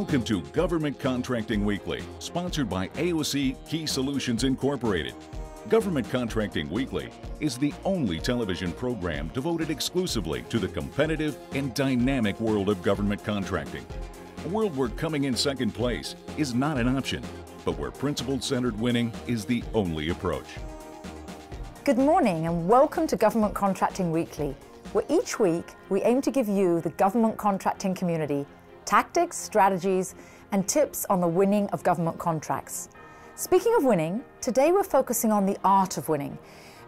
Welcome to Government Contracting Weekly, sponsored by AOC Key Solutions Incorporated. Government Contracting Weekly is the only television program devoted exclusively to the competitive and dynamic world of government contracting. A world where coming in second place is not an option, but where principle-centered winning is the only approach. Good morning and welcome to Government Contracting Weekly, where each week we aim to give you, the government contracting community, tactics, strategies, and tips on the winning of government contracts. Speaking of winning, today we're focusing on the art of winning,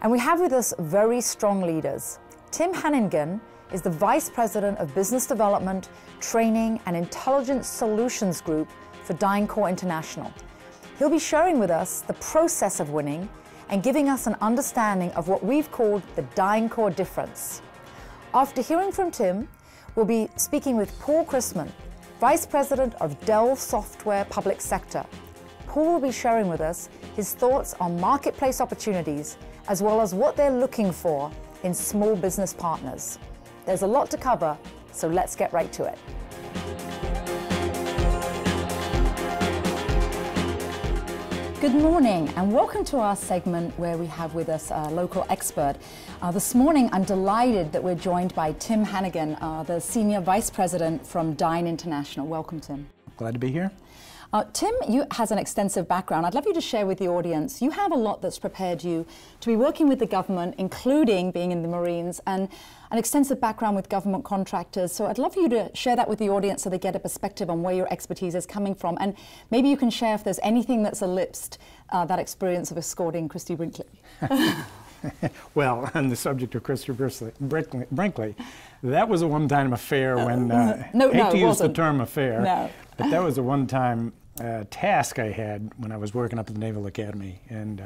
and we have with us very strong leaders. Tim Hannigan is the Vice President of Business Development, Training and Intelligence Solutions Group for DynCorp International. He'll be sharing with us the process of winning and giving us an understanding of what we've called the DynCorp difference. After hearing from Tim, we'll be speaking with Paul Christman, Vice President of Dell Public Sector. Paul will be sharing with us his thoughts on marketplace opportunities, as well as what they're looking for in small business partners. There's a lot to cover, so let's get right to it. Good morning and welcome to our segment where we have with us a local expert. This morning I'm delighted that we're joined by Tim Hannigan, the Senior Vice President from Dyn International. Welcome, Tim. Glad to be here. Tim has an extensive background. I'd love you to share with the audience. You have a lot that's prepared you to be working with the government, including being in the Marines, and an extensive background with government contractors. So I'd love you to share that with the audience so they get a perspective on where your expertise is coming from. And maybe you can share if there's anything that's ellipsed that experience of escorting Christy Brinkley. Well, on the subject of Christy Brinkley, that was a one-time affair when, hate to use the term affair, but that was a one-time task I had when I was working up at the Naval Academy, and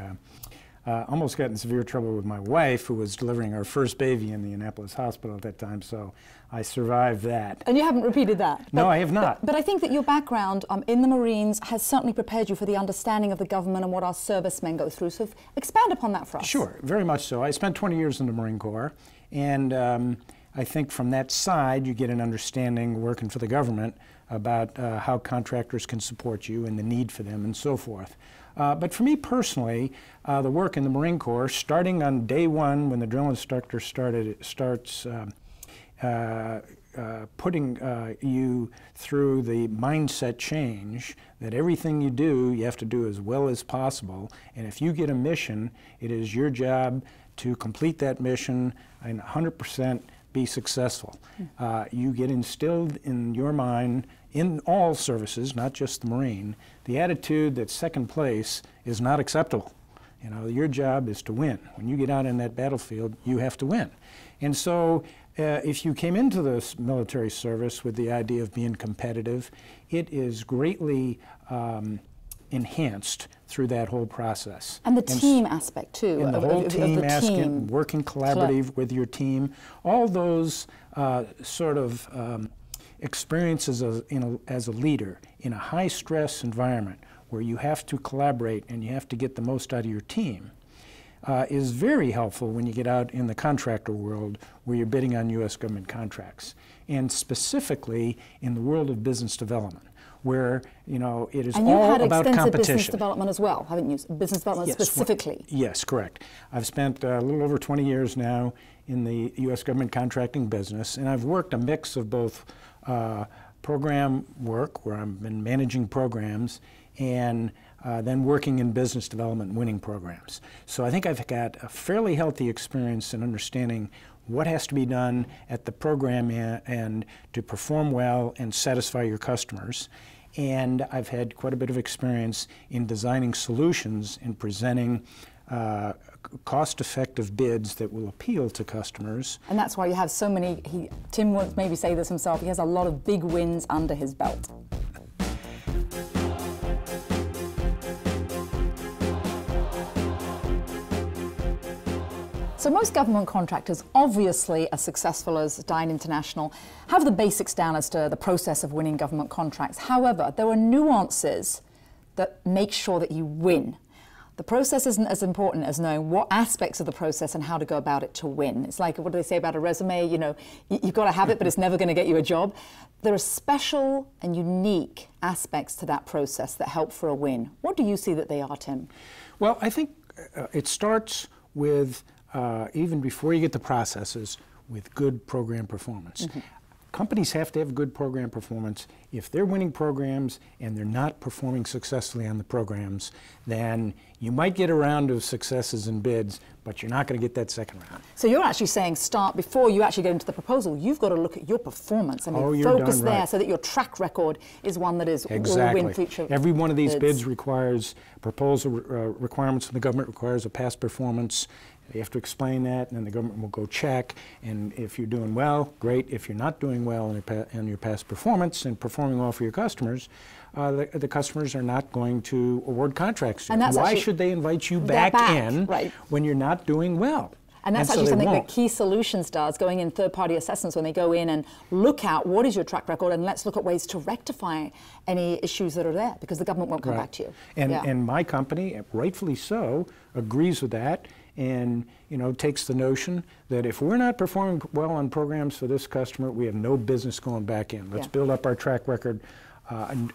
almost got in severe trouble with my wife, who was delivering our first baby in the Annapolis hospital at that time, so I survived that. And you haven't repeated that? No, I have not. But I think that your background in the Marines has certainly prepared you for the understanding of the government and what our servicemen go through, so expand upon that for us. Sure, very much so. I spent 20 years in the Marine Corps, and I think from that side you get an understanding, working for the government, about how contractors can support you and the need for them and so forth. But for me personally, the work in the Marine Corps, starting on day one when the drill instructor starts putting you through the mindset change that everything you do, you have to do as well as possible. And if you get a mission, it is your job to complete that mission and 100% be successful. You get instilled in your mind, in all services, not just the Marine, the attitude that second place is not acceptable. You know, your job is to win. When you get out in that battlefield, you have to win. And so if you came into this military service with the idea of being competitive, it is greatly enhanced through that whole process. And the team aspect too. And the whole team aspect, working collaborative with your team, all those sort of experiences as a leader in a high-stress environment where you have to collaborate and you have to get the most out of your team is very helpful when you get out in the contractor world where you're bidding on U.S. government contracts, and specifically in the world of business development, where, you know, it is all about competition. And you've had extensive business development as well, haven't you? Business development specifically. Yes, correct. I've spent a little over 20 years now in the U.S. government contracting business, and I've worked a mix of both program work, where I've been managing programs, and then working in business development, winning programs. So I think I've got a fairly healthy experience in understanding what has to be done at the program end to perform well and satisfy your customers. And I've had quite a bit of experience in designing solutions and presenting cost-effective bids that will appeal to customers. And that's why you have so many, Tim won't maybe say this himself, he has a lot of big wins under his belt. So most government contractors, obviously as successful as Dyn International, have the basics down as to the process of winning government contracts. However, there are nuances that make sure that you win. The process isn't as important as knowing what aspects of the process and how to go about it to win. It's like, what do they say about a resume? You know, you've got to have it, but it's never going to get you a job. There are special and unique aspects to that process that help for a win. What do you see that they are, Tim? Well, I think it starts with, even before you get the processes, with good program performance. Mm-hmm. Companies have to have good program performance. If they're winning programs and they're not performing successfully on the programs, then you might get a round of successes and bids, but you're not going to get that second round. So you're actually saying start before you actually get into the proposal. You've got to look at your performance and focus there so that your track record is one that is will win future. Every one of these bids requires proposal requirements from the government, requires a past performance. You have to explain that, and then the government will go check. And if you're doing well, great. If you're not doing well in your past performance and performing well for your customers, the customers are not going to award contracts to you. Why should they invite you back in when you're not doing well? And that's actually something that Key Solutions does, going in third-party assessments when they go in and look at what is your track record, and let's look at ways to rectify any issues that are there, because the government won't come back to you. And my company, rightfully so, agrees with that, and takes the notion that if we're not performing well on programs for this customer, we have no business going back in. Let's build up our track record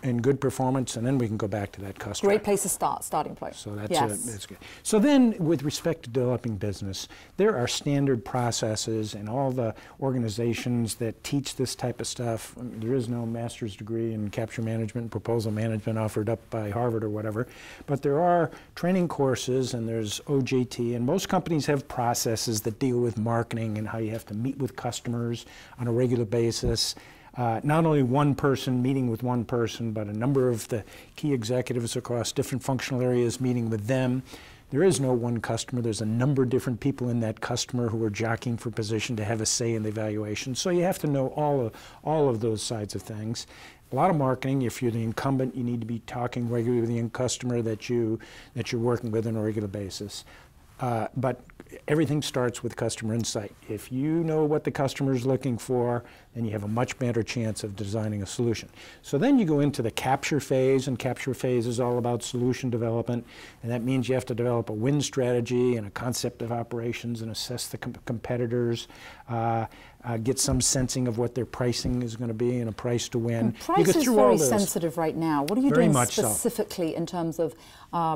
and good performance, and then we can go back to that customer. Great place to start, starting point. So that's good. So then, with respect to developing business, there are standard processes, and all the organizations that teach this type of stuff. There is no master's degree in capture management and proposal management offered up by Harvard or whatever, but there are training courses, and there's OJT, and most companies have processes that deal with marketing and how you have to meet with customers on a regular basis. Not only one person meeting with one person, but a number of the key executives across different functional areas meeting with them. There is no one customer. There's a number of different people in that customer who are jockeying for position to have a say in the evaluation. So you have to know all of those sides of things. A lot of marketing. If you're the incumbent, you need to be talking regularly with the end customer that you're working with on a regular basis. But everything starts with customer insight. If you know what the customer is looking for, then you have a much better chance of designing a solution. So then you go into the capture phase, and capture phase is all about solution development, and that means you have to develop a win strategy and a concept of operations and assess the competitors, get some sensing of what their pricing is going to be and a price to win. And price is very sensitive right now. What are you doing specifically in terms of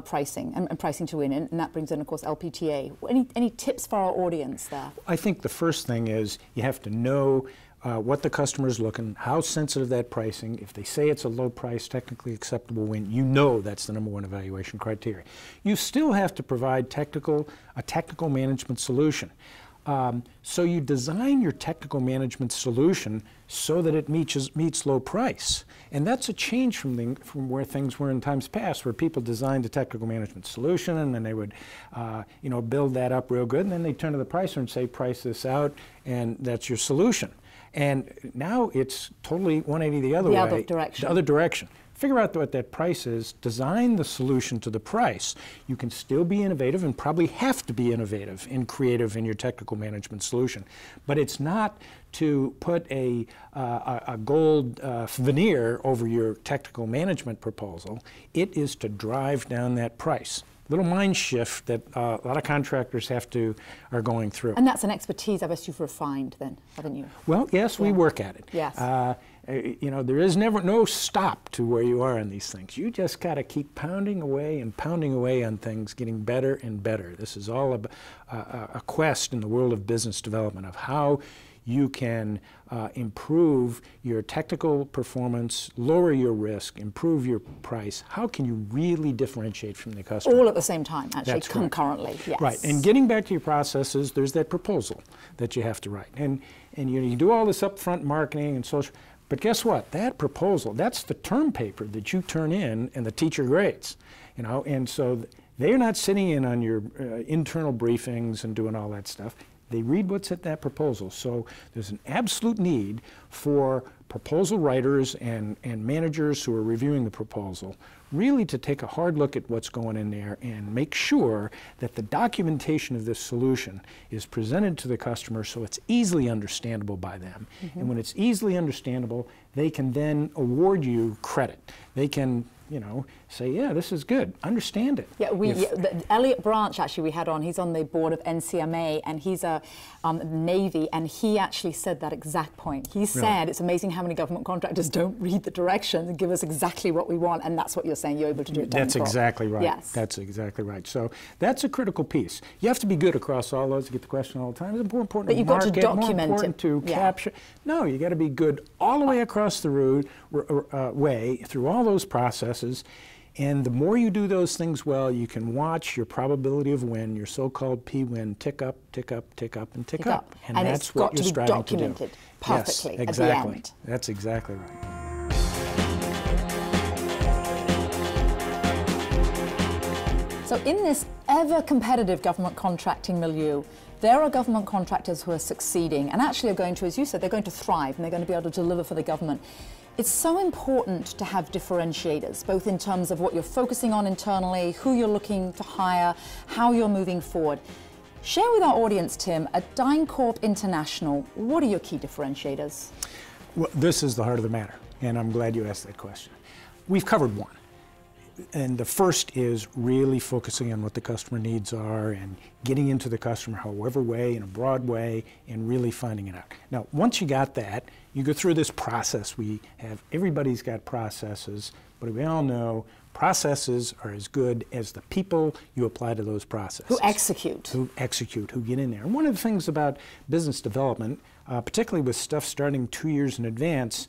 pricing and pricing to win? And that brings in, of course, LPTA. Any tips for our audience there? I think the first thing is you have to know what the customer is looking, how sensitive that pricing. If they say it's a low price, technically acceptable win, you know that's the #1 evaluation criteria. You still have to provide a technical management solution. So you design your technical management solution so that it meets low price. And that's a change from where things were in times past, where people designed a technical management solution, and then they would build that up real good, and then they'd turn to the pricer and say, price this out, and that's your solution. And now it's totally 180 the other way. The other direction. Figure out what that price is, design the solution to the price. You can still be innovative, and probably have to be innovative and creative in your technical management solution. But it's not to put a gold veneer over your technical management proposal. It is to drive down that price. Little mind shift that a lot of contractors are going through. And that's an expertise I guess you've refined then, haven't you? Well, yes, we work at it. Yes. There is never no stop to where you are on these things. You just got to keep pounding away on things, getting better and better. This is all a quest in the world of business development of how you can improve your technical performance, lower your risk, improve your price. How can you really differentiate from the customer? All at the same time, actually, concurrently. Yes. Right, and getting back to your processes, there's that proposal that you have to write. And you do all this upfront marketing and social, but guess what? That proposal, that's the term paper that you turn in and the teacher grades. And so they're not sitting in on your internal briefings and doing all that stuff. They read what's at that proposal. So there's an absolute need for proposal writers and managers who are reviewing the proposal really to take a hard look at what's going in there and make sure that the documentation of this solution is presented to the customer so it's easily understandable by them. Mm-hmm. And when it's easily understandable, they can then award you credit. They can, say, yeah, this is good, understand it. Yeah, Elliot Branch, actually, we had on, he's on the board of NCMA, and he's a Navy, and he actually said that exact point. He said, it's amazing how many government contractors don't read the directions and give us exactly what we want, and that's what you're saying, you're able to do it. That's exactly right. Yes. That's exactly right. So that's a critical piece. You have to be good across all those. You get the question all the time. It's more important to market, more important to capture. No, you got to be good all the way across the way through all those processes. And the more you do those things well, you can watch your probability of win, your so-called P-win, tick up, tick up, tick up, and tick up. And that's what you're striving to do. And it's got to be documented perfectly at the end. Exactly. That's exactly right. So in this ever-competitive government contracting milieu, there are government contractors who are succeeding and actually are going to, as you said, they're going to thrive and they're going to be able to deliver for the government. It's so important to have differentiators, both in terms of what you're focusing on internally, who you're looking to hire, how you're moving forward. Share with our audience, Tim, at DynCorp International, what are your key differentiators? Well, this is the heart of the matter, and I'm glad you asked that question. We've covered one. And the first is really focusing on what the customer needs are and getting into the customer however way, in a broad way, and really finding it out. Now, once you got that, you go through this process. Everybody's got processes, but we all know processes are as good as the people you apply to those processes. Who execute. Who get in there. And one of the things about business development, particularly with stuff starting 2 years in advance,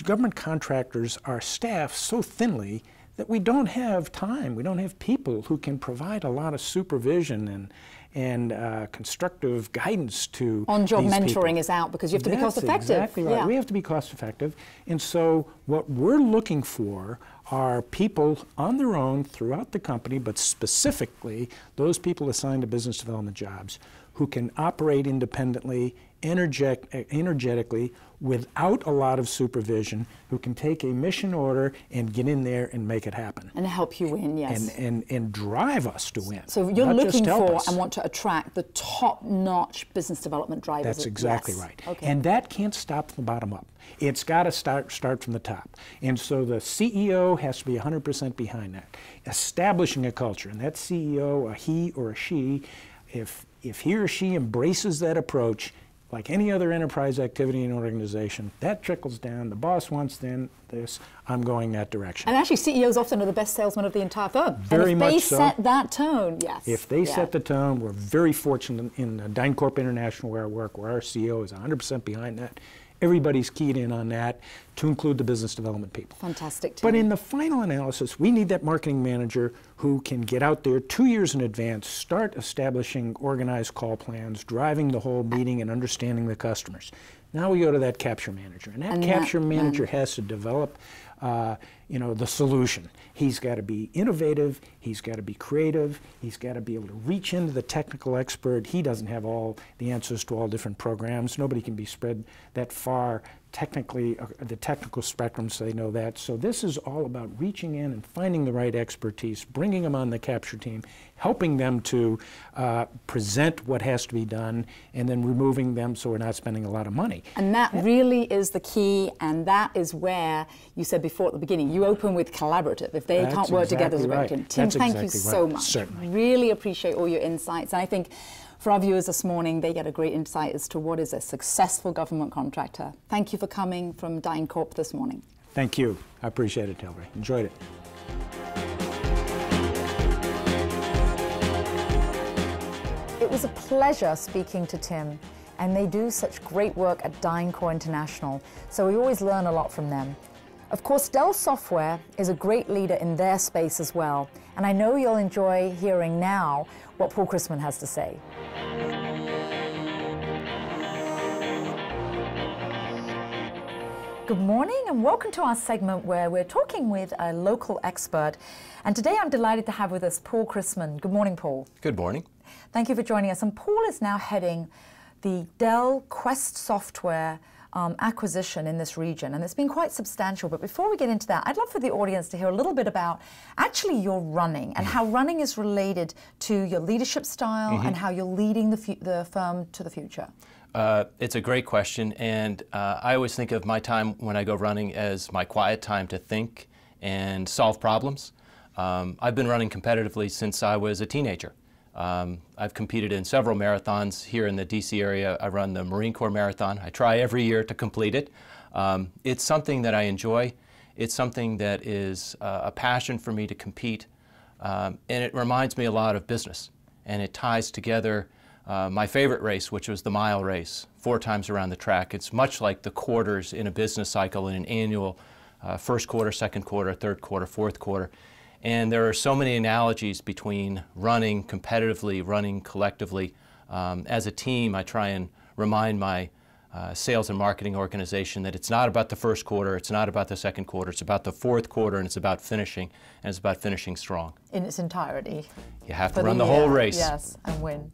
government contractors are staffed so thinly that we don't have time. We don't have people who can provide a lot of supervision and constructive guidance to on-job mentoring people. Is out because you have to be cost-effective. Exactly right. Yeah. We have to be cost-effective. And so what we're looking for are people on their own throughout the company, but specifically those people assigned to business development jobs who can operate independently, energetically, without a lot of supervision, who can take a mission order and get in there and make it happen. And help you win, yes. And drive us to win. So you're looking for and want to attract the top-notch business development drivers. That's exactly right. Okay. And that can't stop from the bottom up. It's got to start from the top. And so the CEO has to be 100% behind that. Establishing a culture, and that CEO, a he or a she, if he or she embraces that approach, like any other enterprise activity in an organization, that trickles down. The boss wants this, I'm going that direction. And actually, CEOs often are the best salesmen of the entire firm. Very much so. If they set that tone, yes. If they set the tone, we're very fortunate in DynCorp International where I work, where our CEO is 100% behind that. Everybody's keyed in on that, to include the business development people. Fantastic. But in the final analysis, we need that marketing manager who can get out there 2 years in advance, start establishing organized call plans, driving the whole meeting and understanding the customers. Now we go to that capture manager, and that capture manager has to develop the solution. He's got to be innovative, he's got to be creative, he's got to be able to reach into the technical expert. He doesn't have all the answers to all different programs. Nobody can be spread that far technically, the technical spectrum, so they know that. So this is all about reaching in and finding the right expertise, bringing them on the capture team, helping them to present what has to be done, and then removing them so we're not spending a lot of money. And that really is the key, and that is where you said before at the beginning, you open with collaborative. If they can't work together as a great team. Tim, thank you so much. Certainly. Really appreciate all your insights. And I think for our viewers this morning, they get a great insight as to what is a successful government contractor. Thank you for coming from DynCorp this morning. Thank you. I appreciate it, Hillary. Enjoyed it. It was a pleasure speaking to Tim, and they do such great work at DynCorp International, so we always learn a lot from them. Of course, Dell Software is a great leader in their space as well, and I know you'll enjoy hearing now what Paul Christman has to say. Good morning and welcome to our segment where we're talking with a local expert. And today I'm delighted to have with us Paul Christman. Good morning, Paul. Good morning. Thank you for joining us. And Paul is now heading the Dell Quest Software acquisition in this region, and it's been quite substantial. But before we get into that, I'd love for the audience to hear a little bit about actually your running and how running is related to your leadership style and how you're leading the firm to the future. It's a great question, and I always think of my time when I go running as my quiet time to think and solve problems. I've been running competitively since I was a teenager. I've competed in several marathons here in the DC area. I run the Marine Corps Marathon. I try every year to complete it. It's something that I enjoy. It's something that is a passion for me to compete. And it reminds me a lot of business. And it ties together my favorite race, which was the mile race, 4 times around the track. It's much like the quarters in a business cycle in an annual first quarter, second quarter, third quarter, fourth quarter. And there are so many analogies between running competitively, running collectively. As a team, I try and remind my sales and marketing organization that it's not about the first quarter, it's not about the second quarter, it's about the fourth quarter, and it's about finishing, and it's about finishing strong. In its entirety. You have to run the whole race. Yes, and win.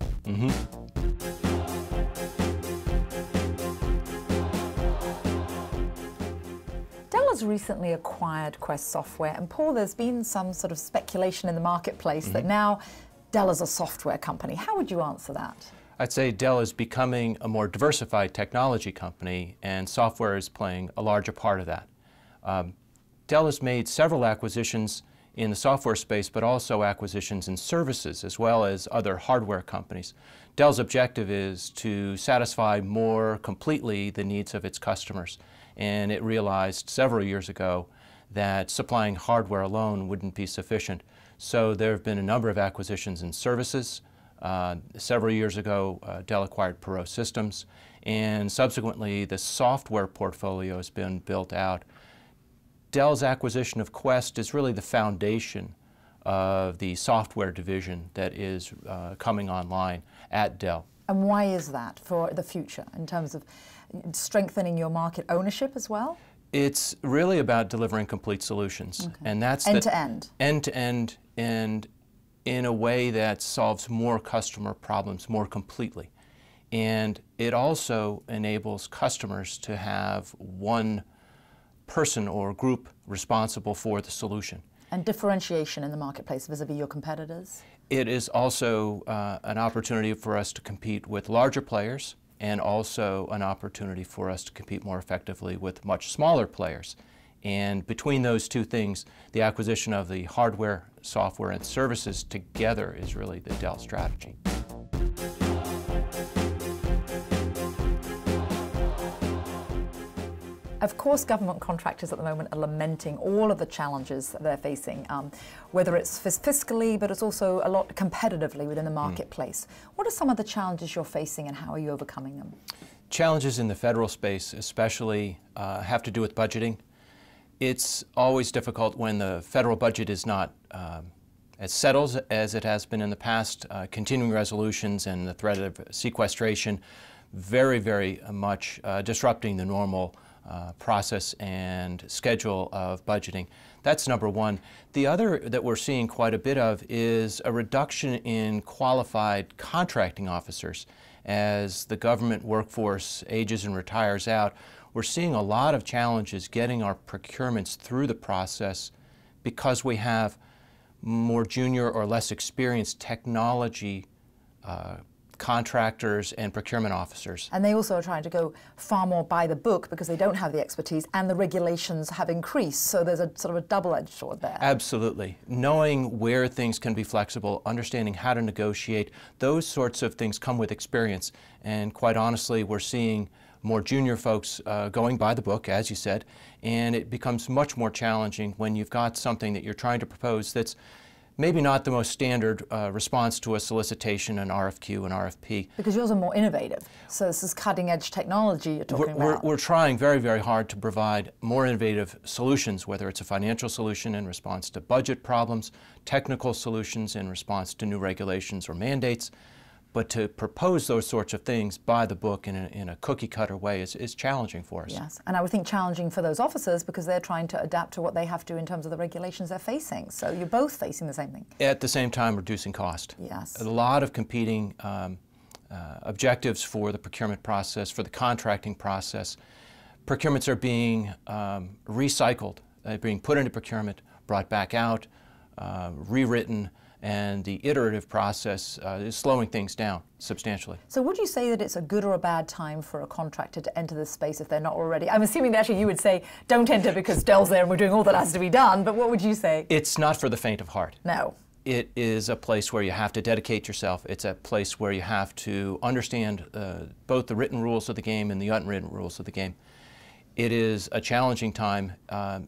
Dell has recently acquired Quest Software, and Paul, there's been some sort of speculation in the marketplace that now Dell is a software company. How would you answer that? I'd say Dell is becoming a more diversified technology company, and software is playing a larger part of that. Dell has made several acquisitions in the software space, but also acquisitions in services as well as other hardware companies. Dell's objective is to satisfy more completely the needs of its customers, and it realized several years ago that supplying hardware alone wouldn't be sufficient. So there have been a number of acquisitions in services. Several years ago, Dell acquired Perot Systems, and subsequently the software portfolio has been built out. Dell's acquisition of Quest is really the foundation of the software division that is coming online at Dell. And why is that for the future in terms of strengthening your market ownership as well? It's really about delivering complete solutions. And that's end-to-end. End-to-end, and in a way that solves more customer problems more completely. And it also enables customers to have one person or group responsible for the solution. And differentiation in the marketplace vis-a-vis your competitors? It is also an opportunity for us to compete with larger players, and also an opportunity for us to compete more effectively with much smaller players. And between those two things, the acquisition of the hardware, software, and services together is really the Dell strategy. Of course, government contractors at the moment are lamenting all of the challenges that they're facing, whether it's fiscally, but it's also a lot competitively within the marketplace. What are some of the challenges you're facing, and how are you overcoming them? Challenges in the federal space especially have to do with budgeting. It's always difficult when the federal budget is not as settled as it has been in the past. Continuing resolutions and the threat of sequestration very, very much disrupting the normal process and schedule of budgeting. That's number one. The other that we're seeing quite a bit of is a reduction in qualified contracting officers. As the government workforce ages and retires out, we're seeing a lot of challenges getting our procurements through the process because we have more junior or less experienced technology contractors and procurement officers. And they also are trying to go far more by the book because they don't have the expertise, and the regulations have increased, so there's a sort of a double-edged sword there. Absolutely. Knowing where things can be flexible, understanding how to negotiate, those sorts of things come with experience. And quite honestly, we're seeing more junior folks going by the book, as you said, and it becomes much more challenging when you've got something that you're trying to propose that's maybe not the most standard response to a solicitation, an RFQ, an RFP. Because yours are more innovative. So this is cutting-edge technology you're talking about. We're trying very, very hard to provide more innovative solutions, whether it's a financial solution in response to budget problems, technical solutions in response to new regulations or mandates. But to propose those sorts of things by the book in a cookie-cutter way is challenging for us. Yes, and I would think challenging for those officers because they're trying to adapt to what they have to in terms of the regulations they're facing. So you're both facing the same thing. At the same time, reducing cost. Yes. A lot of competing objectives for the procurement process, for the contracting process. Procurements are being recycled, being put into procurement, brought back out, rewritten, and the iterative process is slowing things down substantially. So would you say that it's a good or a bad time for a contractor to enter this space if they're not already? I'm assuming that actually you would say don't enter because Dell's there and we're doing all that has to be done, but what would you say? It's not for the faint of heart. No. It is a place where you have to dedicate yourself. It's a place where you have to understand both the written rules of the game and the unwritten rules of the game. It is a challenging time.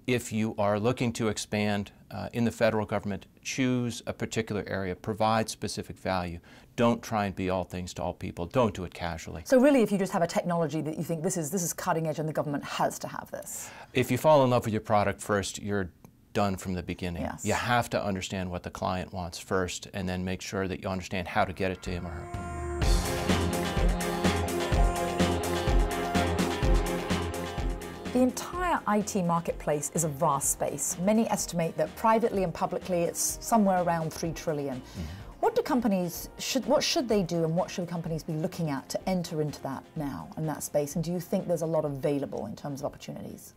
If you are looking to expand in the federal government, choose a particular area, provide specific value. Don't try and be all things to all people. Don't do it casually. So really, if you just have a technology that you think this is cutting edge and the government has to have this. If you fall in love with your product first, you're done from the beginning. Yes. You have to understand what the client wants first and then make sure that you understand how to get it to him or her. The entire IT marketplace is a vast space. Many estimate that privately and publicly it's somewhere around $3 trillion. What do companies, what should they do and what should companies be looking at to enter into that now, in that space? And do you think there's a lot available in terms of opportunities?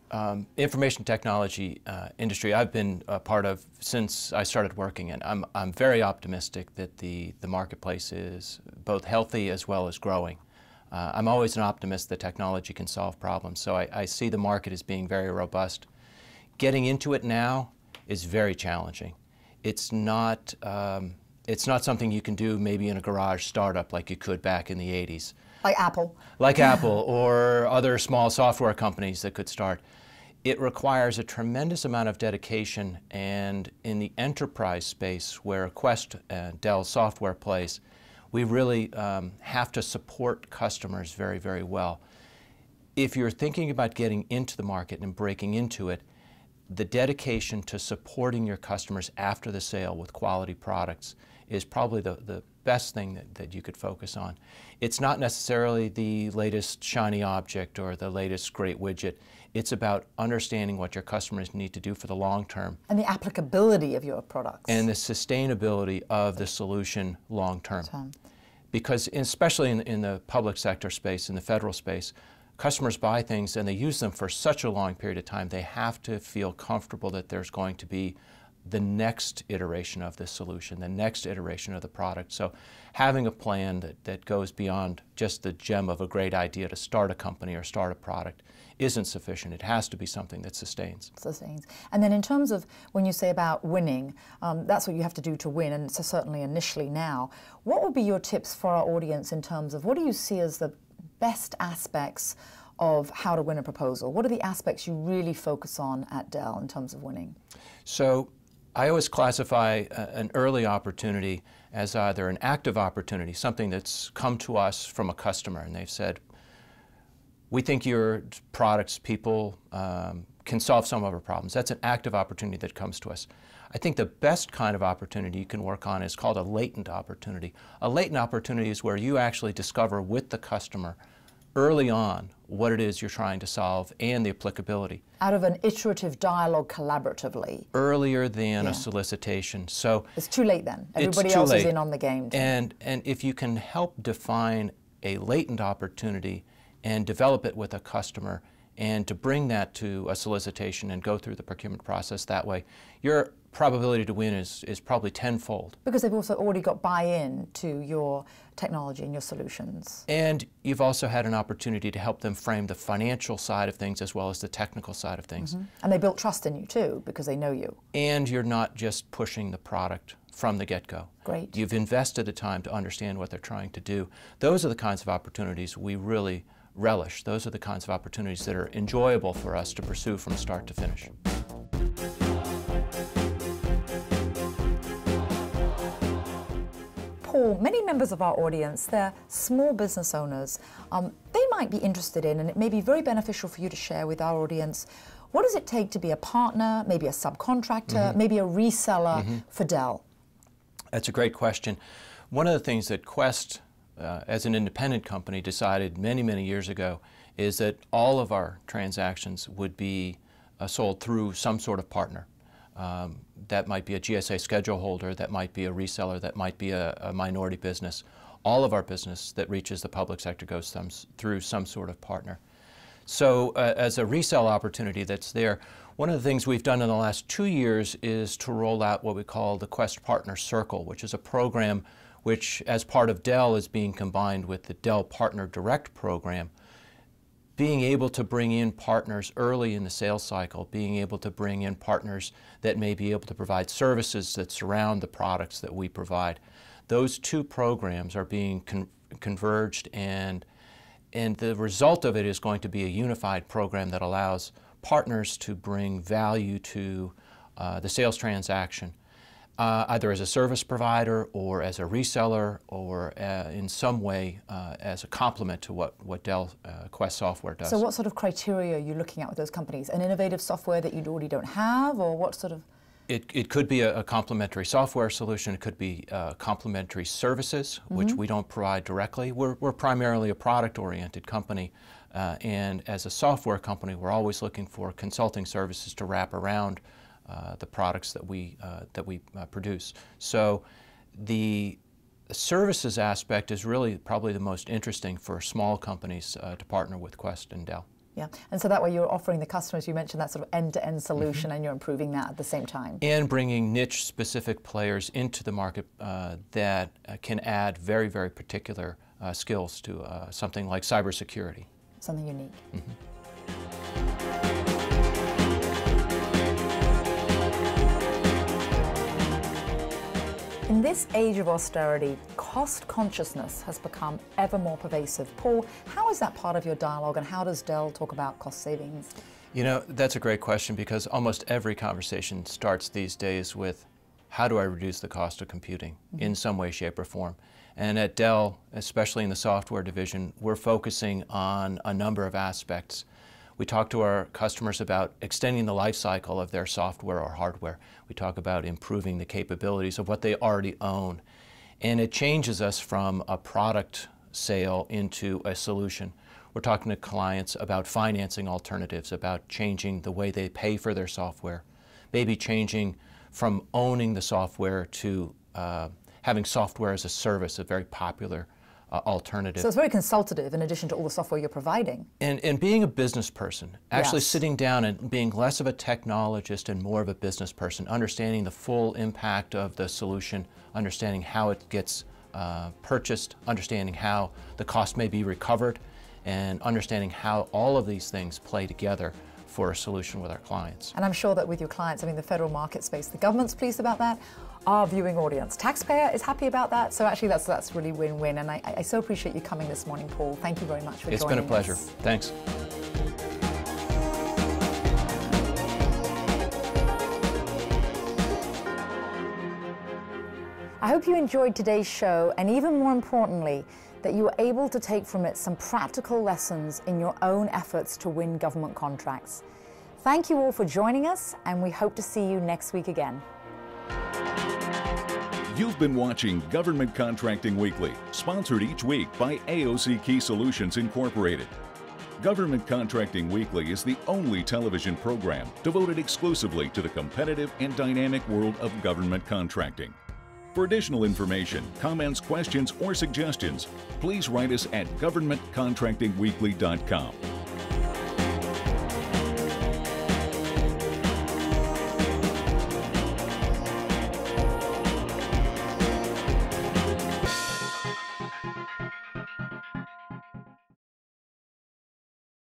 Information technology industry I've been a part of since I started working in. I'm very optimistic that the marketplace is both healthy as well as growing. I'm always an optimist that technology can solve problems, so I see the market as being very robust. Getting into it now is very challenging. It's not something you can do maybe in a garage startup like you could back in the 80s. Like Apple. Like Apple or other small software companies that could start. It requires a tremendous amount of dedication, and in the enterprise space where Quest and Dell software plays, we really have to support customers very, very well. If you're thinking about getting into the market and breaking into it, the dedication to supporting your customers after the sale with quality products is probably the best thing that you could focus on. It's not necessarily the latest shiny object or the latest great widget. It's about understanding what your customers need to do for the long term. And the applicability of your products. And the sustainability of the solution long term. Because especially in the public sector space, in the federal space, customers buy things and they use them for such a long period of time, they have to feel comfortable that there's going to be the next iteration of this solution, the next iteration of the product. So having a plan that goes beyond just the gem of a great idea to start a company or start a product isn't sufficient. It has to be something that sustains. Sustains. And then in terms of when you say about winning, that's what you have to do to win, and so certainly initially now. What would be your tips for our audience in terms of what do you see as the best aspects of how to win a proposal? What are the aspects you really focus on at Dell in terms of winning? So I always classify an early opportunity as either an active opportunity, something that's come to us from a customer and they've said, we think your products, people, can solve some of our problems. That's an active opportunity that comes to us. I think the best kind of opportunity you can work on is called a latent opportunity. A latent opportunity is where you actually discover with the customer early on what it is you're trying to solve and the applicability. Out of an iterative dialogue collaboratively. Earlier than a solicitation. So it's too late then. Everybody else is in on the game. And if you can help define a latent opportunity and develop it with a customer and to bring that to a solicitation and go through the procurement process that way, your probability to win is probably tenfold. Because they've also already got buy-in to your technology and your solutions. And you've also had an opportunity to help them frame the financial side of things as well as the technical side of things. And they built trust in you too, because they know you. And you're not just pushing the product from the get-go. Great. You've invested the time to understand what they're trying to do. Those are the kinds of opportunities we really relish. Those are the kinds of opportunities that are enjoyable for us to pursue from start to finish. Paul, many members of our audience, they're small business owners. They might be interested in, and it may be very beneficial for you to share with our audience, what does it take to be a partner, maybe a subcontractor, maybe a reseller for Dell? That's a great question. One of the things that Quest, as an independent company, decided many, many years ago is that all of our transactions would be sold through some sort of partner. That might be a GSA schedule holder, that might be a reseller, that might be a minority business. All of our business that reaches the public sector goes through some sort of partner. So as a resale opportunity that's there, one of the things we've done in the last 2 years is to roll out what we call the Quest Partner Circle, which is a program which, as part of Dell, is being combined with the Dell Partner Direct program. Being able to bring in partners early in the sales cycle, being able to bring in partners that may be able to provide services that surround the products that we provide. Those two programs are being converged, and the result of it is going to be a unified program that allows partners to bring value to the sales transaction, either as a service provider or as a reseller or in some way as a complement to what Dell Quest software does. So what sort of criteria are you looking at with those companies? An innovative software that you already don't have, or what sort of? It could be a complementary software solution. It could be complementary services, which we don't provide directly. We're primarily a product-oriented company, and as a software company, we're always looking for consulting services to wrap around the products that we produce. So the services aspect is really probably the most interesting for small companies to partner with Quest and Dell. Yeah, and so that way you're offering the customers, you mentioned that sort of end-to-end solution, and you're improving that at the same time. And bringing niche-specific players into the market that can add very, very particular skills to something like cybersecurity. Something unique. In this age of austerity, cost consciousness has become ever more pervasive. Paul, how is that part of your dialogue, and how does Dell talk about cost savings? You know, that's a great question, because almost every conversation starts these days with, how do I reduce the cost of computing in some way, shape, or form? And at Dell, especially in the software division, we're focusing on a number of aspects. We talk to our customers about extending the life cycle of their software or hardware. We talk about improving the capabilities of what they already own. And it changes us from a product sale into a solution. We're talking to clients about financing alternatives, about changing the way they pay for their software, maybe changing from owning the software to having software as a service, a very popular alternative. So it's very consultative in addition to all the software you're providing. And being a business person, actually sitting down and being less of a technologist and more of a business person, understanding the full impact of the solution, understanding how it gets purchased, understanding how the cost may be recovered, and understanding how all of these things play together for a solution with our clients. And I'm sure that with your clients, I mean, the federal market space, the government's pleased about that, our viewing audience, taxpayer is happy about that, so actually that's really win-win, and I so appreciate you coming this morning, Paul. Thank you very much for joining us. It's been a pleasure. Thanks. I hope you enjoyed today's show, and even more importantly, that you were able to take from it some practical lessons in your own efforts to win government contracts. Thank you all for joining us, and we hope to see you next week again. You've been watching Government Contracting Weekly, sponsored each week by AOC Key Solutions Incorporated. Government Contracting Weekly is the only television program devoted exclusively to the competitive and dynamic world of government contracting. For additional information, comments, questions, or suggestions, please write us at governmentcontractingweekly.com.